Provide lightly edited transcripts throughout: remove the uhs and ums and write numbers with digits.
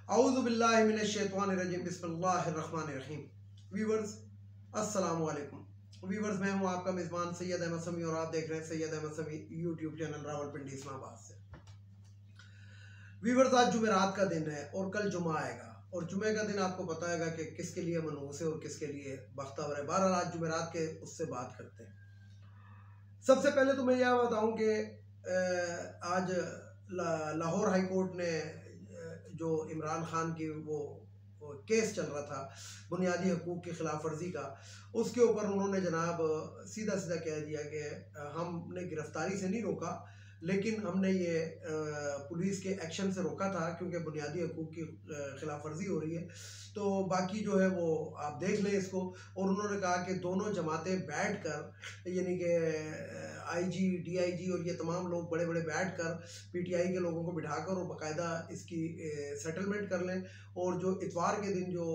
औज़ु बिल्लाहि मिनश शैतानिर रजीम बिस्मिल्लाहिर रहमानिर रहीम। व्यूअर्स अस्सलामु अलैकुम। व्यूअर्स मैं हूं आपका मेज़बान सैयद अहमद समी और आप देख रहे हैं सैयद अहमद समी यूट्यूब चैनल रावलपिंडी इस्लामाबाद से। व्यूअर्स आज जुमेरात का दिन है और कल जुमा आएगा और जुमे का दिन आपको पता है कि किसके लिए मनहूस है और किसके लिए बख्तावर है। बहरहाल आज जुमेरात के उससे बात करते हैं। सबसे पहले तो मैं यह बताऊं कि आज लाहौर हाई कोर्ट ने जो इमरान खान की वो केस चल रहा था बुनियादी हकूक़ की खिलाफ वर्जी का, उसके ऊपर उन्होंने जनाब सीधा सीधा कह दिया कि हमने गिरफ्तारी से नहीं रोका, लेकिन हमने ये पुलिस के एक्शन से रोका था क्योंकि बुनियादी हकूक़ की खिलाफ वर्जी हो रही है। तो बाकी जो है वो आप देख लें इसको। और उन्होंने कहा कि दोनों जमातें बैठ कर, यानी कि आईजी, डीआईजी और ये तमाम लोग बड़े बड़े बैठ कर पीटीआई के लोगों को बिठाकर और बाकायदा इसकी सेटलमेंट कर लें। और जो इतवार के दिन जो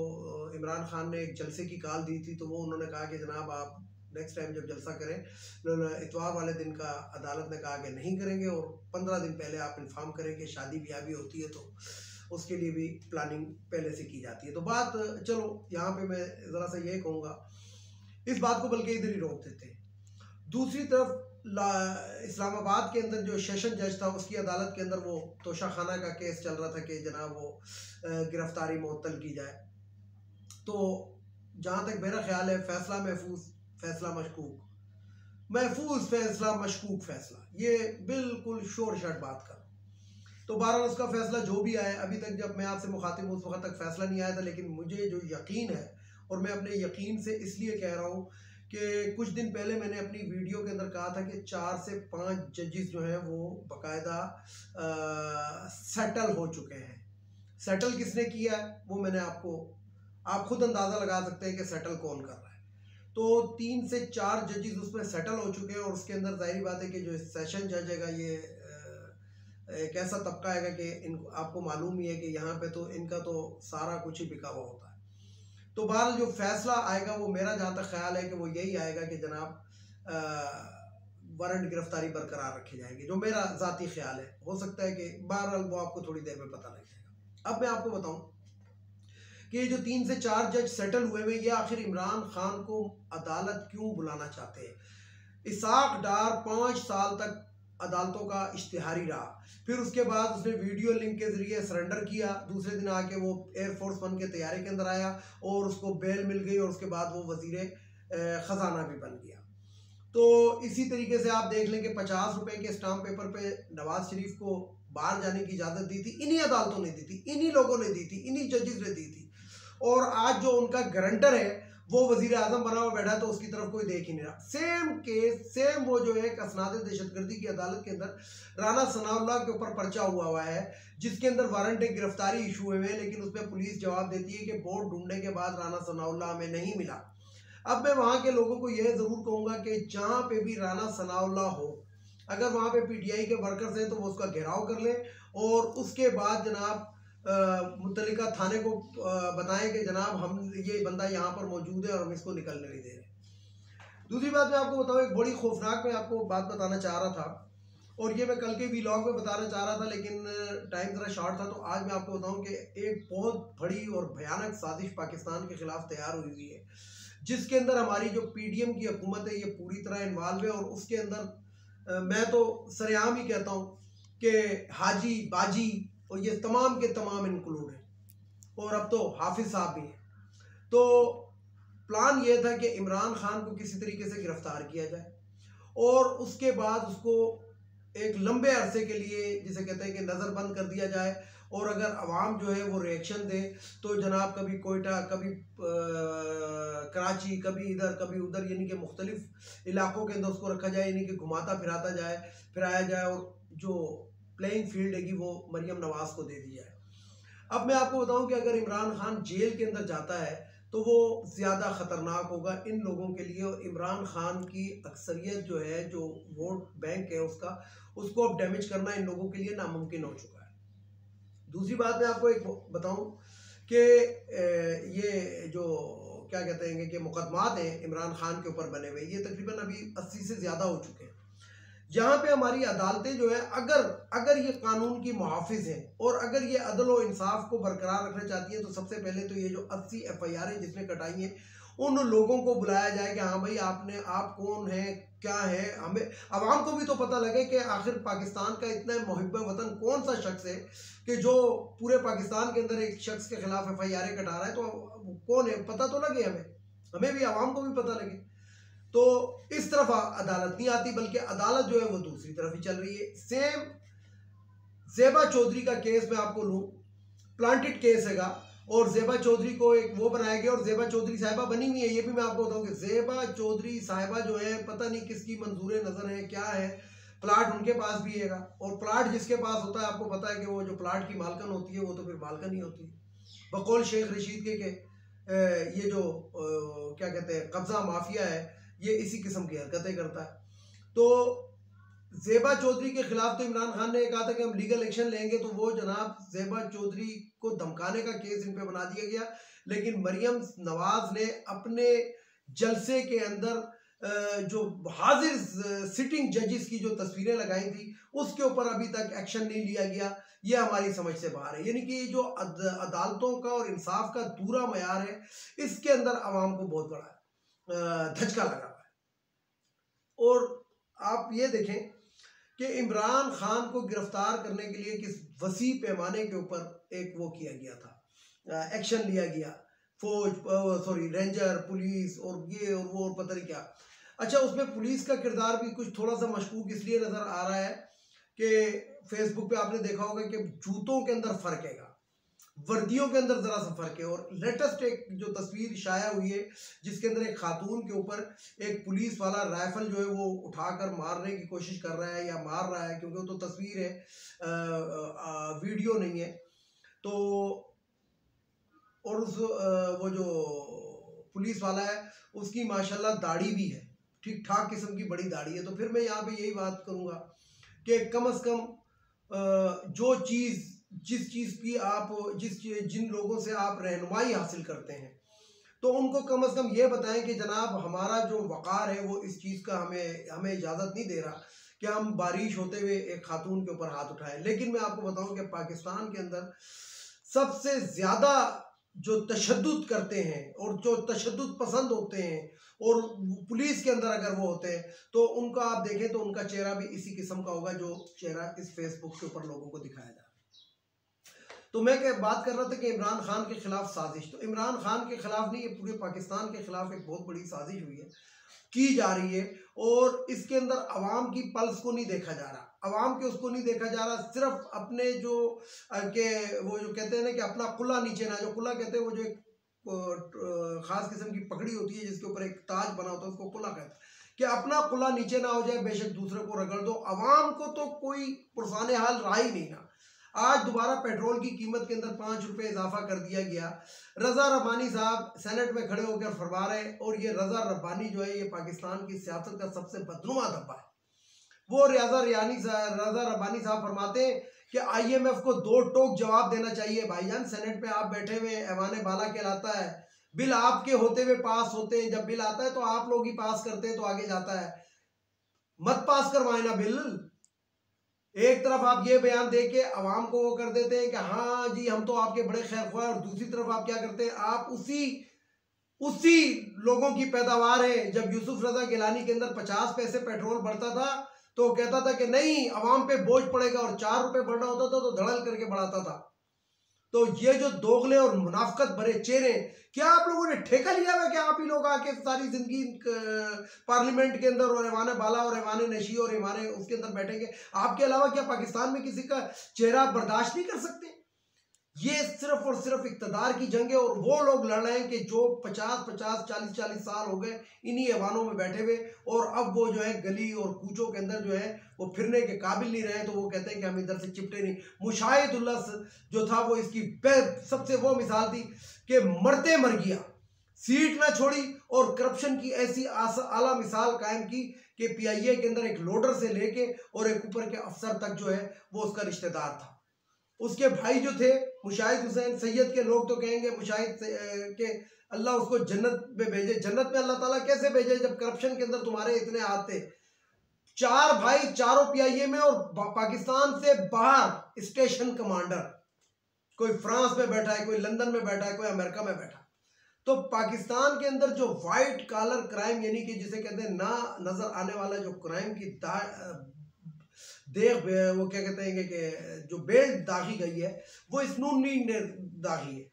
इमरान खान ने एक जलसे की कॉल दी थी, तो वो उन्होंने कहा कि जनाब आप नेक्स्ट टाइम जब जलसा करें इतवार वाले दिन का अदालत ने कहा कि नहीं करेंगे और 15 दिन पहले आप इन्फॉर्म करें कि शादी ब्याह भी होती है तो उसके लिए भी प्लानिंग पहले से की जाती है। तो बात चलो यहाँ पे मैं ज़रा सा ये कहूँगा, इस बात को बल्कि इधर ही रोक देते हैं। दूसरी तरफ इस्लामाबाद के अंदर जो सेशन जज था उसकी अदालत के अंदर वो तोशाखाना का केस चल रहा था कि जनाब वो गिरफ्तारी मुअत्तल की जाए। तो जहाँ तक मेरा ख्याल है फैसला महफूज फैसला मशकूक, महफूज फैसला मशकूक फैसला, ये बिल्कुल शोर शट बात कर। तो बहरहाल उसका फैसला जो भी आया, अभी तक जब मैं आपसे मुखातिब हूँ उस वक्त तक फैसला नहीं आया था, लेकिन मुझे जो यकीन है, और मैं अपने यकीन से इसलिए कह रहा हूँ कि कुछ दिन पहले मैंने अपनी वीडियो के अंदर कहा था कि 4 से 5 जजेस जो हैं वो बाकायदा सेटल हो चुके हैं। सेटल किसने किया है वो मैंने आप खुद अंदाज़ा लगा सकते हैं कि सेटल कौन कर रहा है। तो 3 से 4 जजेस उसमें सेटल हो चुके हैं और उसके अंदर जाहिर बात है कि जो सेशन जज है ये एक ऐसा तबका है कि इनको आपको मालूम ही है कि यहाँ पे तो इनका तो सारा कुछ ही बिका हुआ होता है। तो बहरहाल जो फैसला आएगा वो मेरा जहाँ तक ख्याल है कि वो यही आएगा कि जनाब वारंट गिरफ्तारी बरकरार रखी जाएगी, जो मेरा ज़ाती ख्याल है। हो सकता है कि बहरहाल वो आपको थोड़ी देर में पता लग जाएगा। अब मैं आपको बताऊं कि जो 3 से 4 जज सेटल हुए हुए, ये आखिर इमरान खान को अदालत क्यों बुलाना चाहते हैं। इसाक डार 5 साल तक अदालतों का इश्तिहारी रहा, फिर उसके बाद उसने वीडियो लिंक के जरिए सरेंडर किया, दूसरे दिन आके वो एयरफोर्स 1 के तैयारी के अंदर आया और उसको बेल मिल गई और उसके बाद वो वजीर ख़जाना भी बन गया। तो इसी तरीके से आप देख लें कि 50 रुपए के स्टाम्प पेपर पे नवाज शरीफ को बाहर जाने की इजाज़त दी थी, इन्हीं अदालतों ने दी थी, इन्हीं लोगों ने दी थी, इन्हीं जजेस ने दी थी। और आज जो उनका गारंटर है वो वजीर आजम बना हुआ बैठा तो उसकी तरफ कोई देख ही नहीं रहा। सेम केस, सेम वो जो है असनाद दहशतगर्दी की अदालत के अंदर राना सनाउल्लाह के ऊपर पर्चा हुआ है, जिसके अंदर वारंट गिरफ्तारी इशू हुए हैं, लेकिन उसमें पुलिस जवाब देती है कि बोर्ड ढूंढने के बाद राना सनाउल्लाह हमें नहीं मिला। अब मैं वहाँ के लोगों को यह ज़रूर कहूँगा कि जहाँ पे भी राना सनाउल्लाह हो, अगर वहाँ पे पीटीआई के वर्कर्स हैं तो वो उसका घेराव कर लें और उसके बाद जनाब मुतल्लिका थाने को बताएं कि जनाब हम ये बंदा यहाँ पर मौजूद है और हम इसको निकलने नहीं दे रहे। दूसरी बात मैं आपको बताऊँ, एक बड़ी खौफनाक मैं आपको बात बताना चाह रहा था और ये मैं कल के व्लॉग में बताना चाह रहा था, लेकिन टाइम ज़रा शॉर्ट था। तो आज मैं आपको बताऊं कि एक बहुत बड़ी और भयानक साजिश पाकिस्तान के ख़िलाफ़ तैयार हुई हुई है, जिसके अंदर हमारी जो पीडीएम की हुकूमत है ये पूरी तरह इन्वॉल्व है। और उसके अंदर मैं तो सरेआम ही कहता हूँ कि हाजी, बाजी और ये तमाम के तमाम इंक्लूड हैं और अब तो हाफिज साहब भी हैं। तो प्लान ये था कि इमरान खान को किसी तरीके से गिरफ्तार किया जाए और उसके बाद उसको एक लंबे अरसे के लिए, जिसे कहते हैं कि नज़रबंद कर दिया जाए। और अगर अवाम जो है वो रिएक्शन दे तो जनाब कभी कोयटा, कभी कराची, कभी इधर कभी उधर, यानी कि मुख्तलिफ इलाकों के अंदर उसको रखा जाए, यानी कि घुमाता फिराया जाए और जो प्लेइंग फील्ड है वो मरियम नवाज को दे दी जाए। अब मैं आपको बताऊं कि अगर इमरान खान जेल के अंदर जाता है तो वो ज़्यादा ख़तरनाक होगा इन लोगों के लिए। और इमरान खान की अक्सरियत जो है, जो वोट बैंक है उसको अब डैमेज करना इन लोगों के लिए नामुमकिन हो चुका है। दूसरी बात मैं आपको एक बताऊं कि ये जो क्या कहते हैं कि मुकदमात हैं इमरान खान के ऊपर बने हुए, ये तकरीबन अभी 80 से ज़्यादा हो चुके हैं। जहाँ पे हमारी अदालतें जो है अगर ये कानून की मुहाफिज हैं और अगर ये अदल और इंसाफ को बरकरार रखना चाहती है, तो सबसे पहले तो ये जो 80 FIR जिसने कटाई हैं उन लोगों को बुलाया जाए कि हाँ भाई आप कौन हैं, क्या है, हमें आवाम को भी तो पता लगे कि आखिर पाकिस्तान का इतना मुहिब वतन कौन सा शख्स है कि जो पूरे पाकिस्तान के अंदर एक शख्स के खिलाफ FIR कटा रहा है। तो कौन है पता तो लगे, हमें भी, आवाम को भी पता लगे। तो इस तरफ अदालत नहीं आती, बल्कि अदालत जो है वो दूसरी तरफ ही चल रही है। सेम ज़ेबा चौधरी का केस मैं आपको लूँ, प्लांटेड केस हैगा और ज़ेबा चौधरी को एक वो बनाया गया और ज़ेबा चौधरी साहिबा बनी हुई है। ये भी मैं आपको बताऊँ कि ज़ेबा चौधरी साहिबा जो है पता नहीं किसकी मंजूर नज़र है, क्या है, प्लाट उनके पास भी हैगा। और प्लाट जिसके पास होता है आपको पता है कि वो जो प्लाट की मालकन होती है वो तो फिर मालकन ही होती है। बकौल शेख रशीद के ये जो क्या कहते हैं कब्जा माफिया है, ये इसी किस्म की हरकतें करता है। तो ज़ेबा चौधरी के खिलाफ तो इमरान खान ने कहा था कि हम लीगल एक्शन लेंगे, तो वो जनाब ज़ेबा चौधरी को धमकाने का केस इन पे बना दिया गया। लेकिन मरियम नवाज ने अपने जलसे के अंदर जो हाजिर सिटिंग जजेस की जो तस्वीरें लगाई थी उसके ऊपर अभी तक एक्शन नहीं लिया गया। ये हमारी समझ से बाहर है। यानी कि जो अदालतों का और इंसाफ का दूरा मयार है, इसके अंदर आवाम को बहुत बड़ा धचका लगा हुआ है। और आप ये देखें कि इमरान खान को गिरफ्तार करने के लिए किस वसी पैमाने के ऊपर एक वो किया गया था, एक्शन लिया गया, रेंजर, पुलिस और ये और वो और पता नहीं क्या। अच्छा, उसमें पुलिस का किरदार भी कुछ थोड़ा सा मशकूक इसलिए नज़र आ रहा है कि फेसबुक पे आपने देखा होगा कि जूतों के अंदर फ़र्क है, वर्दियों के अंदर ज़रा सा फ़र्क है। और लेटेस्ट एक जो तस्वीर शाया हुई है जिसके अंदर एक खातून के ऊपर एक पुलिस वाला राइफल जो है वो उठाकर मारने की कोशिश कर रहा है या मार रहा है, क्योंकि वो तो तस्वीर है, वीडियो नहीं है। तो और उस वो जो पुलिस वाला है उसकी माशाल्लाह दाढ़ी भी है, ठीक ठाक किस्म की बड़ी दाढ़ी है। तो फिर मैं यहाँ पे यही बात करूँगा कि कम से कम जिस चीज़ की आप जिन लोगों से आप रहनुमाई हासिल करते हैं, तो उनको कम से कम ये बताएं कि जनाब हमारा जो वक़ार है वो इस चीज़ का हमें इजाज़त नहीं दे रहा कि हम बारिश होते हुए एक खातून के ऊपर हाथ उठाएं। लेकिन मैं आपको बताऊं कि पाकिस्तान के अंदर सबसे ज़्यादा जो तशद्दुद करते हैं और जो तशद्दुद पसंद होते हैं और पुलिस के अंदर अगर वो होते हैं, तो उनका आप देखें तो उनका चेहरा भी इसी किस्म का होगा जो चेहरा इस फेसबुक के ऊपर लोगों को दिखाया जा रहा है। तो मैं क्या बात कर रहा था कि इमरान खान के खिलाफ साजिश, तो इमरान खान के खिलाफ नहीं, ये पूरे पाकिस्तान के खिलाफ एक बहुत बड़ी साजिश हुई है, की जा रही है। और इसके अंदर अवाम की पल्स को नहीं देखा जा रहा, अवाम के उसको नहीं देखा जा रहा, सिर्फ अपने जो वो जो कहते हैं ना कि अपना कुल्ला नीचे ना, जो कुल्ला कहते हैं वो जो एक खास किस्म की पगड़ी होती है जिसके ऊपर एक ताज बना होता है, उसको कुल्ला कहते हैं, कि अपना कुल्ला नीचे ना हो जाए, बेशक दूसरे को रगड़ दो। अवाम को तो कोई पुरसाने हाल रहा ही नहीं ना। आज दोबारा पेट्रोल की कीमत के अंदर 5 रुपए इजाफा कर दिया गया। रजा रब्बानी साहब सेनेट में खड़े होकर फरमा रहे, और ये रजा रब्बानी जो है ये पाकिस्तान की सियासत का सबसे बदनुमा धब्बा है। वो रजा रब्बानी साहब फरमाते हैं कि IMF को 2 टोक जवाब देना चाहिए। भाईजान, सेनेट में आप बैठे हुए, ऐवान बाला कहलाता है, बिल आपके होते हुए पास होते हैं, जब बिल आता है तो आप लोग ही पास करते हैं तो आगे जाता है, मत पास करवाए ना बिल। एक तरफ आप ये बयान दे के अवाम को वो कर देते हैं कि हाँ जी हम तो आपके बड़े खैर ख्वाह, और दूसरी तरफ आप क्या करते हैं, आप उसी लोगों की पैदावार है। जब यूसुफ रजा गिलानी के अंदर 50 पैसे पेट्रोल बढ़ता था तो कहता था कि नहीं अवाम पे बोझ पड़ेगा, और 4 रुपए बढ़ना होता था तो धड़ल करके बढ़ाता था। तो ये जो दोगले और मुनाफकत भरे चेहरे, क्या आप लोगों ने ठेका लिया हुआ कि आप ही लोग आके सारी जिंदगी पार्लियामेंट के अंदर और ऐवान बाला और ऐवान नशी और ऐवान उसके अंदर बैठेंगे? आपके अलावा क्या पाकिस्तान में किसी का चेहरा बर्दाश्त नहीं कर सकते? ये सिर्फ और सिर्फ इक्तदार की जंग है, और वो लोग लड़ रहे हैं कि जो 50-50, 40-40 साल हो गए इन्हीं ऐवानों में बैठे हुए, और अब वो जो है गली और कूचों के अंदर जो है वो फिरने के काबिल नहीं रहे, तो वो कहते हैं कि हम इधर से चिपटे नहीं। मुशाहिदुल्लाह जो था वो इसकी सबसे वो मिसाल थी कि मरते मर गया, सीट ना छोड़ी, और करप्शन की ऐसी आला मिसाल कायम की कि PIA के अंदर एक लोडर से लेके और एक ऊपर के अफसर तक जो है वो उसका रिश्तेदार था। उसके भाई जो थे मुशाहिद हुसैन सैयद के, लोग तो कहेंगे मुशाहिद के अल्लाह उसको जन्नत में भेजे। जन्नत में अल्लाह ताला कैसे भेजे जब करप्शन के अंदर तुम्हारे इतने हाथ थे? 4 भाई, चारों PIA में, और पाकिस्तान से बाहर स्टेशन कमांडर, कोई फ्रांस में बैठा है, कोई लंदन में बैठा है, कोई अमेरिका में बैठा है। तो पाकिस्तान के अंदर जो व्हाइट कॉलर क्राइम, यानी कि जिसे कहते हैं ना नजर आने वाला जो क्राइम की वो क्या कहते हैं कि जो बेल्ट दागी गई है, वो इस नून लीग ने दागी है।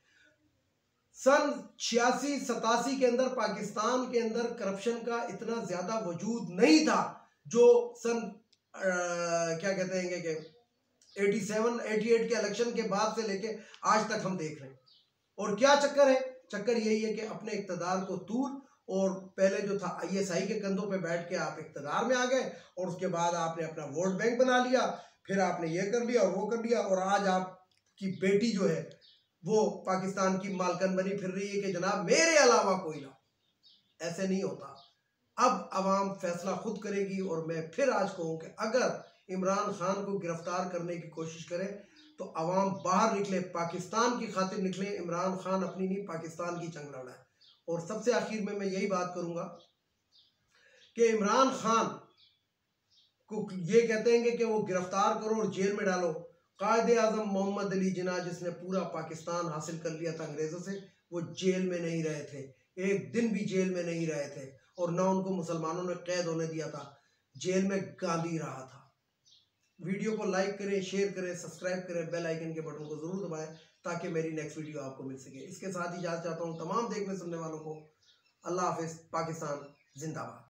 सन 86-87 के अंदर पाकिस्तान के अंदर करप्शन का इतना ज्यादा वजूद नहीं था जो सन क्या कहते हैं कि 87-88 के इलेक्शन के बाद से लेके आज तक हम देख रहे हैं। और क्या चक्कर है? चक्कर यही है कि अपने इक़्तिदार को तूल, और पहले जो था ISI के कंधों पे बैठ के आप इक़्तिदार में आ गए, और उसके बाद आपने अपना वोट बैंक बना लिया, फिर आपने ये कर लिया और वो कर लिया, और आज आपकी बेटी जो है वो पाकिस्तान की मालकन बनी फिर रही है कि जनाब मेरे अलावा कोई ना। ऐसे नहीं होता। अब अवाम फैसला खुद करेगी। और मैं फिर आज कहूँ कि अगर इमरान खान को गिरफ्तार करने की कोशिश करें तो अवाम बाहर निकले, पाकिस्तान की खातिर निकले। इमरान खान अपनी नहीं, पाकिस्तान की जंग लड़ा है। और सबसे आखिर में मैं यही बात करूंगा कि इमरान खान को ये कहते हैं कि वो गिरफ्तार करो और जेल में डालो। कायदे आजम मोहम्मद अली जिन्ना, जिसने पूरा पाकिस्तान हासिल कर लिया था अंग्रेजों से, वो जेल में नहीं रहे थे, एक दिन भी जेल में नहीं रहे थे, और ना उनको मुसलमानों ने कैद होने दिया था, जेल में गांधी रहा था। वीडियो को लाइक करें, शेयर करें, सब्सक्राइब करें, बेल आइकन के बटन को जरूर दबाएं ताकि मेरी नेक्स्ट वीडियो आपको मिल सके। इसके साथ ही इजाज़त चाहता हूँ तमाम देखने सुनने वालों को। अल्लाह हाफिज़। पाकिस्तान जिंदाबाद।